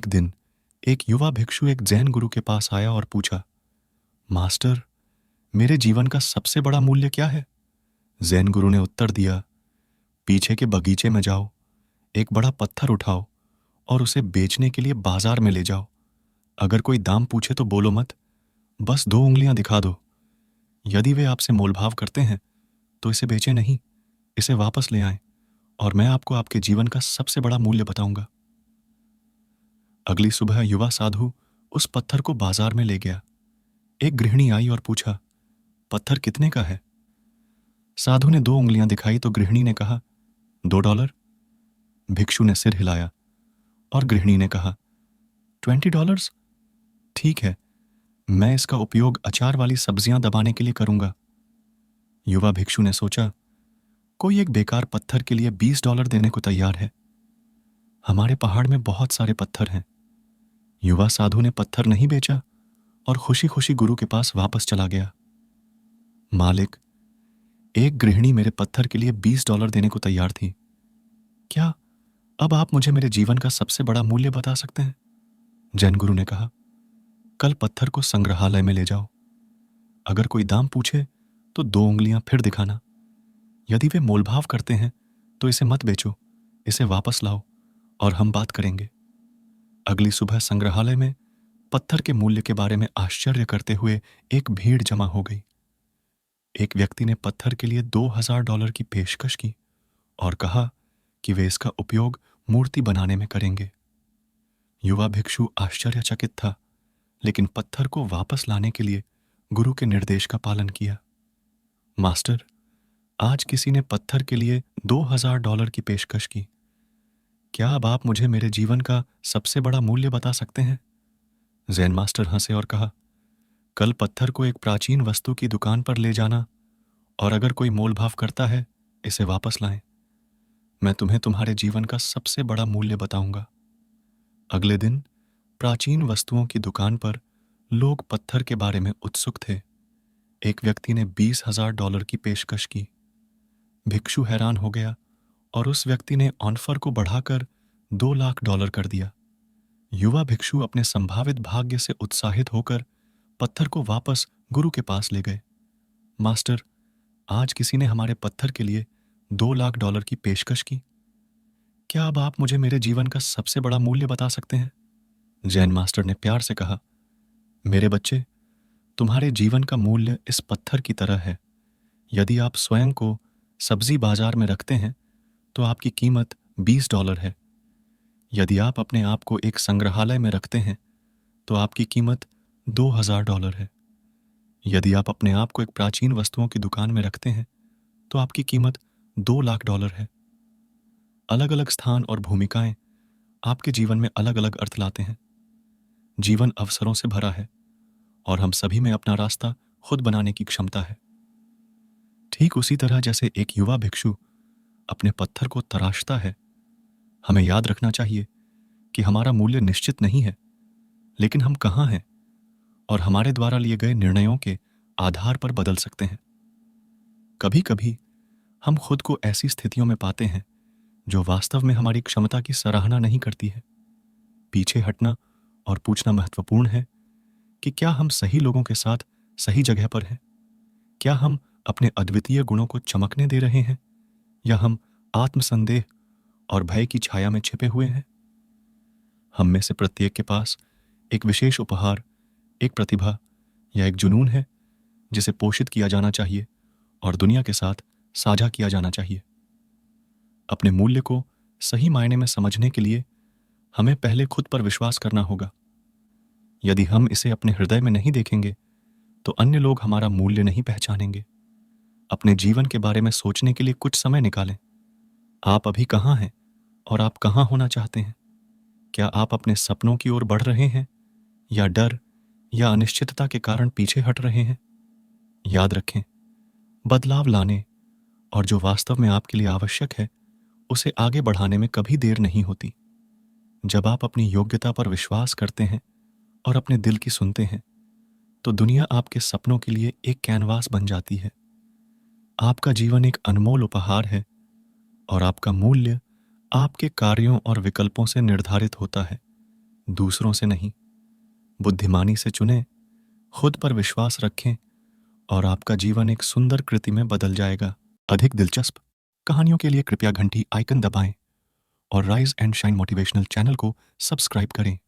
एक दिन एक युवा भिक्षु एक जैन गुरु के पास आया और पूछा, मास्टर, मेरे जीवन का सबसे बड़ा मूल्य क्या है? जैन गुरु ने उत्तर दिया, पीछे के बगीचे में जाओ, एक बड़ा पत्थर उठाओ और उसे बेचने के लिए बाजार में ले जाओ। अगर कोई दाम पूछे तो बोलो मत, बस 2 उंगलियां दिखा दो। यदि वे आपसे मोलभाव करते हैं तो इसे बेचे नहीं, इसे वापस ले आएं और मैं आपको आपके जीवन का सबसे बड़ा मूल्य बताऊंगा। अगली सुबह युवा साधु उस पत्थर को बाजार में ले गया। एक गृहिणी आई और पूछा, पत्थर कितने का है? साधु ने 2 उंगलियां दिखाई तो गृहिणी ने कहा, $2। भिक्षु ने सिर हिलाया और गृहिणी ने कहा, $20? ठीक है, मैं इसका उपयोग अचार वाली सब्जियां दबाने के लिए करूंगा। युवा भिक्षु ने सोचा, कोई एक बेकार पत्थर के लिए $20 देने को तैयार है। हमारे पहाड़ में बहुत सारे पत्थर हैं। युवा साधु ने पत्थर नहीं बेचा और खुशी खुशी गुरु के पास वापस चला गया। मालिक, एक गृहिणी मेरे पत्थर के लिए $20 देने को तैयार थी। क्या अब आप मुझे मेरे जीवन का सबसे बड़ा मूल्य बता सकते हैं? जैन गुरु ने कहा, कल पत्थर को संग्रहालय में ले जाओ। अगर कोई दाम पूछे तो 2 उंगलियां फिर दिखाना। यदि वे मोलभाव करते हैं तो इसे मत बेचो, इसे वापस लाओ और हम बात करेंगे। अगली सुबह संग्रहालय में पत्थर के मूल्य के बारे में आश्चर्य करते हुए एक भीड़ जमा हो गई। एक व्यक्ति ने पत्थर के लिए $2000 की पेशकश की और कहा कि वे इसका उपयोग मूर्ति बनाने में करेंगे। युवा भिक्षु आश्चर्यचकित था, लेकिन पत्थर को वापस लाने के लिए गुरु के निर्देश का पालन किया। मास्टर, आज किसी ने पत्थर के लिए $2000 की पेशकश की। क्या अब आप मुझे मेरे जीवन का सबसे बड़ा मूल्य बता सकते हैं? जैन मास्टर हंसे और कहा, कल पत्थर को एक प्राचीन वस्तु की दुकान पर ले जाना और अगर कोई मोलभाव करता है, इसे वापस लाएं। मैं तुम्हें तुम्हारे जीवन का सबसे बड़ा मूल्य बताऊंगा। अगले दिन प्राचीन वस्तुओं की दुकान पर लोग पत्थर के बारे में उत्सुक थे। एक व्यक्ति ने $20,000 की पेशकश की। भिक्षु हैरान हो गया और उस व्यक्ति ने ऑफर को बढ़ाकर $2 लाख कर दिया। युवा भिक्षु अपने संभावित भाग्य से उत्साहित होकर पत्थर को वापस गुरु के पास ले गए। मास्टर, आज किसी ने हमारे पत्थर के लिए $2 लाख की पेशकश की। क्या अब आप मुझे मेरे जीवन का सबसे बड़ा मूल्य बता सकते हैं? जैन मास्टर ने प्यार से कहा, मेरे बच्चे, तुम्हारे जीवन का मूल्य इस पत्थर की तरह है। यदि आप स्वयं को सब्जी बाजार में रखते हैं तो आपकी कीमत $20 है। यदि आप अपने आप को एक संग्रहालय में रखते हैं तो आपकी कीमत $2000 है। यदि आप अपने आप को एक प्राचीन वस्तुओं की दुकान में रखते हैं तो आपकी कीमत $2 लाख है। अलग अलग स्थान और भूमिकाएं आपके जीवन में अलग अलग अर्थ लाते हैं। जीवन अवसरों से भरा है और हम सभी में अपना रास्ता खुद बनाने की क्षमता है। ठीक उसी तरह जैसे एक युवा भिक्षु अपने पत्थर को तराशता है, हमें याद रखना चाहिए कि हमारा मूल्य निश्चित नहीं है, लेकिन हम कहाँ हैं और हमारे द्वारा लिए गए निर्णयों के आधार पर बदल सकते हैं। कभी कभी हम खुद को ऐसी स्थितियों में पाते हैं जो वास्तव में हमारी क्षमता की सराहना नहीं करती है। पीछे हटना और पूछना महत्वपूर्ण है कि क्या हम सही लोगों के साथ सही जगह पर हैं? क्या हम अपने अद्वितीय गुणों को चमकने दे रहे हैं या हम आत्मसंदेह और भय की छाया में छिपे हुए हैं? हम में से प्रत्येक के पास एक विशेष उपहार, एक प्रतिभा या एक जुनून है जिसे पोषित किया जाना चाहिए और दुनिया के साथ साझा किया जाना चाहिए। अपने मूल्य को सही मायने में समझने के लिए हमें पहले खुद पर विश्वास करना होगा। यदि हम इसे अपने हृदय में नहीं देखेंगे तो अन्य लोग हमारा मूल्य नहीं पहचानेंगे। अपने जीवन के बारे में सोचने के लिए कुछ समय निकालें। आप अभी कहाँ हैं और आप कहाँ होना चाहते हैं? क्या आप अपने सपनों की ओर बढ़ रहे हैं या डर या अनिश्चितता के कारण पीछे हट रहे हैं? याद रखें, बदलाव लाने और जो वास्तव में आपके लिए आवश्यक है उसे आगे बढ़ाने में कभी देर नहीं होती। जब आप अपनी योग्यता पर विश्वास करते हैं और अपने दिल की सुनते हैं तो दुनिया आपके सपनों के लिए एक कैनवास बन जाती है। आपका जीवन एक अनमोल उपहार है और आपका मूल्य आपके कार्यों और विकल्पों से निर्धारित होता है। दूसरों से नहीं, बुद्धिमानी से चुनें, खुद पर विश्वास रखें और आपका जीवन एक सुंदर कृति में बदल जाएगा। अधिक दिलचस्प कहानियों के लिए कृपया घंटी आइकन दबाएं और rise and shine motivational channel को सब्सक्राइब करें।